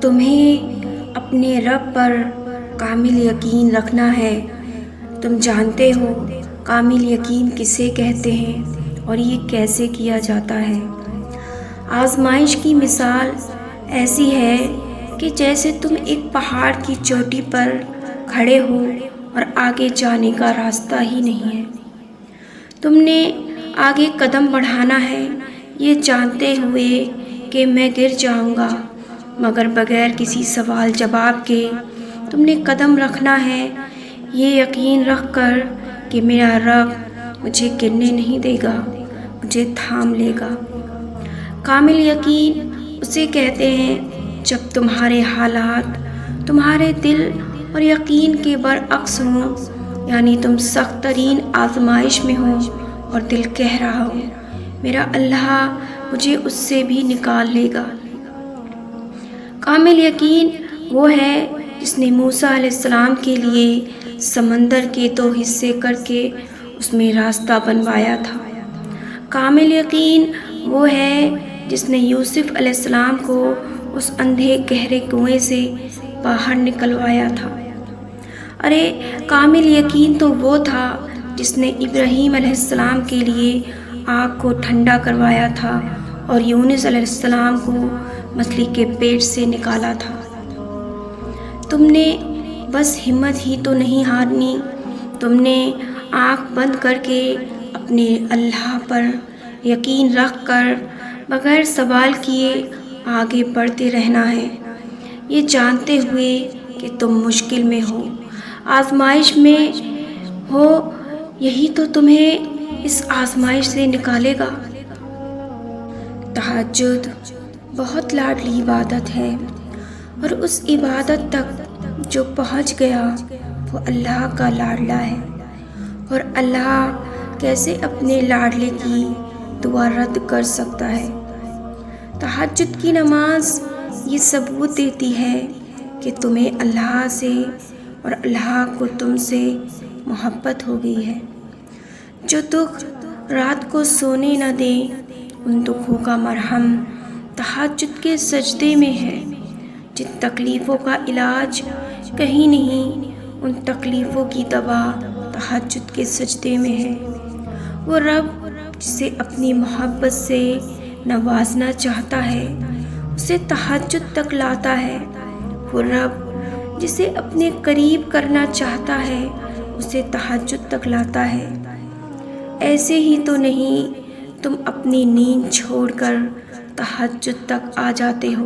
تمہیں اپنے رب پر کامل یقین رکھنا ہے۔ تم جانتے ہو کامل یقین کسے کہتے ہیں اور یہ کیسے کیا جاتا ہے۔ آزمائش کی مثال ایسی ہے کہ جیسے تم ایک پہاڑ کی چوٹی پر کھڑے ہو اور آگے جانے کا راستہ ہی نہیں ہے۔ تم نے آگے قدم بڑھانا ہے یہ جانتے ہوئے کہ میں گر جاؤں گا، مگر بغیر کسی سوال جواب کے تم نے قدم رکھنا ہے یہ یقین رکھ کر کہ میرا رب مجھے گرنے نہیں دے گا، مجھے تھام لے گا۔ کامل یقین اسے کہتے ہیں جب تمہارے حالات تمہارے دل اور یقین کے برعکس ہوں، یعنی تم سخت ترین آزمائش میں ہو اور دل کہہ رہا ہو میرا اللہ مجھے اس سے بھی نکال لے گا۔ کامل یقین وہ ہے جس نے موسیٰ علیہ السلام کے لیے سمندر کے 2 حصے کر کے اس میں راستہ بنوایا تھا۔ کامل یقین وہ ہے جس نے یوسف علیہ السلام کو اس اندھے گہرے کنویں سے باہر نکلوایا تھا۔ ارے کامل یقین تو وہ تھا جس نے ابراہیم علیہ السلام کے لیے آگ کو ٹھنڈا کروایا تھا اور یونس علیہ السلام کو مچھلی کے پیٹ سے نکالا تھا۔ تم نے بس ہمت ہی تو نہیں ہارنی، تم نے آنکھ بند کر کے اپنے اللہ پر یقین رکھ کر بغیر سوال کیے آگے بڑھتے رہنا ہے، یہ جانتے ہوئے کہ تم مشکل میں ہو، آزمائش میں ہو، یہی تو تمہیں اس آزمائش سے نکالے گا۔ تہجد بہت لاڈلی عبادت ہے اور اس عبادت تک جو پہنچ گیا وہ اللہ کا لاڈلا ہے، اور اللہ کیسے اپنے لاڈلے کی دعا رد کر سکتا ہے۔ تہجد کی نماز یہ ثبوت دیتی ہے کہ تمہیں اللہ سے اور اللہ کو تم سے محبت ہو گئی ہے۔ جو دکھ رات کو سونے نہ دے ان دکھوں کا مرہم تہجد کے سجدے میں ہے۔ جن تکلیفوں کا علاج کہیں نہیں ان تکلیفوں کی دوا تہجد کے سجدے میں ہے۔ وہ رب جسے اپنی محبت سے نوازنا چاہتا ہے اسے تہجد تک لاتا ہے، وہ رب جسے اپنے قریب کرنا چاہتا ہے اسے تہجد تک لاتا ہے۔ ایسے ہی تو نہیں تم اپنی نیند چھوڑ کر تہجد تک آ جاتے ہو،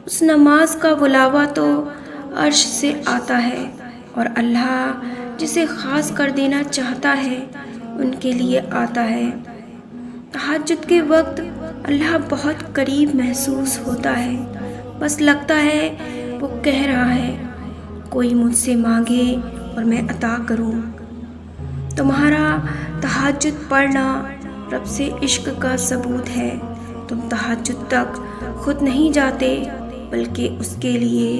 اس نماز کا بلاوا تو عرش سے آتا ہے، اور اللہ جسے خاص کر دینا چاہتا ہے ان کے لیے آتا ہے۔ تہجد کے وقت اللہ بہت قریب محسوس ہوتا ہے، بس لگتا ہے وہ کہہ رہا ہے کوئی مجھ سے مانگے اور میں عطا کروں۔ تمہارا تہجد پڑھنا رب سے عشق کا ثبوت ہے۔ تم تہجد تک خود نہیں جاتے بلکہ اس کے لیے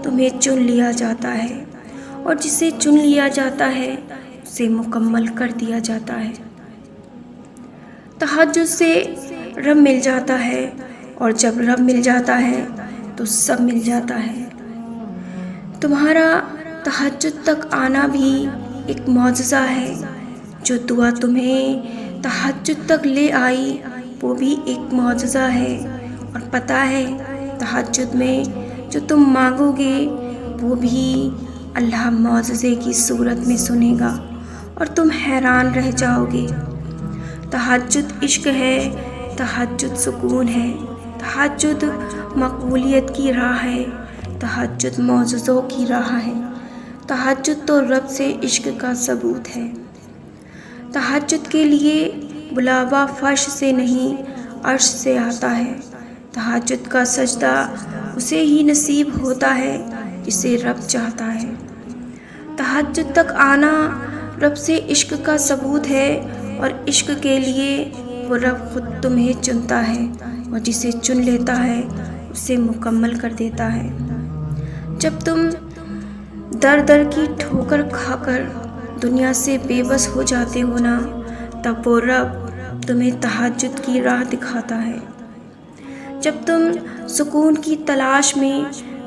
تمہیں چن لیا جاتا ہے، اور جسے چن لیا جاتا ہے اسے مکمل کر دیا جاتا ہے۔ تہجد سے رب مل جاتا ہے، اور جب رب مل جاتا ہے تو سب مل جاتا ہے۔ تمہارا تہجد تک آنا بھی ایک معجزہ ہے، جو دعا تمہیں تہجد تک لے آئی وہ بھی ایک معجزہ ہے، اور پتہ ہے تہجد میں جو تم مانگو گے وہ بھی اللہ معجزے کی صورت میں سنے گا اور تم حیران رہ جاؤ گے۔ تہجد عشق ہے، تہجد سکون ہے، تہجد مقبولیت کی راہ ہے، تہجد معجزوں کی راہ ہے، تہجد تو رب سے عشق کا ثبوت ہے۔ تہجد کے لیے بلاوا فرش سے نہیں عرش سے آتا ہے۔ تہجد کا سجدہ اسے ہی نصیب ہوتا ہے جسے رب چاہتا ہے۔ تہجد تک آنا رب سے عشق کا ثبوت ہے، اور عشق کے لیے وہ رب خود تمہیں چنتا ہے، اور جسے چن لیتا ہے اسے مکمل کر دیتا ہے۔ جب تم در در کی ٹھوکر کھا کر دنیا سے بے بس ہو جاتے ہو نا، تب وہ رب تمہیں تہجد کی راہ دکھاتا ہے۔ جب تم سکون کی تلاش میں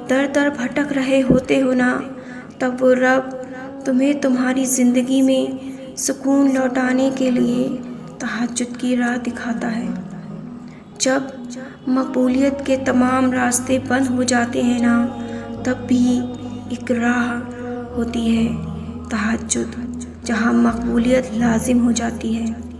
در در بھٹک رہے ہوتے ہو نا، تب وہ رب تمہیں تمہاری زندگی میں سکون لوٹانے کے لیے تہجد کی راہ دکھاتا ہے۔ جب مقبولیت کے تمام راستے بند ہو جاتے ہیں نا، تب بھی ایک راہ ہوتی ہے تہجد، جہاں مقبولیت لازم ہو جاتی ہے۔